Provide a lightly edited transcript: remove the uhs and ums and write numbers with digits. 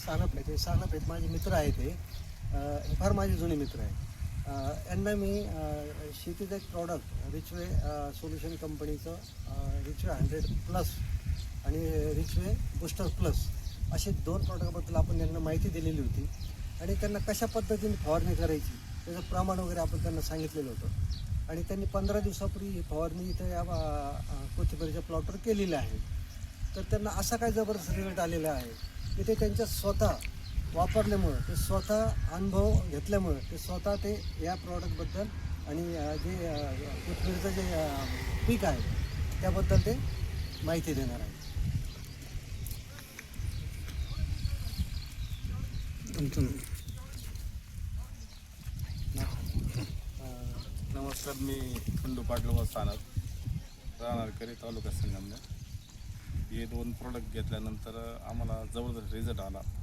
सानप आहे. ते सानप आहेत माझे मित्र आहेत. हे फार माझे जुने मित्र आहेत. यांना मी शेतीचं एक प्रॉडक्ट रिचवे सोल्युशन कंपनीचं रिचवे 100+ आणि रिचवे बूस्टर प्लस असे 2 प्रॉडक्टबद्दल आपण त्यांना माहिती दिलेली होती आणि त्यांना कशा पद्धतीने फवारणी करायची त्याचं प्रमाण वगैरे आपण त्यांना सांगितलेलं होतं. आणि त्यांनी 15 दिवसापूर्वी ही फवारणी इथं या कोथिंबीरच्या प्लॉटवर केलेली आहे. तर त्यांना असा काय जबरदस्त रिझल्ट आलेला आहे की ते त्यांच्या स्वतः वापरल्यामुळं, ते स्वतः अनुभव घेतल्यामुळं ते स्वतः ते या प्रॉडक्टबद्दल आणि जे कोथिंबीरचं जे पीक आहे त्याबद्दल ते माहिती देणार आहे. नमस्कार, मी खंडू पाटलं सानप, राहणार करी, तालुका संगमनेर. हे 2 प्रोडक्ट घेतल्यानंतर आम्हाला जबरदस्त रिझल्ट आला.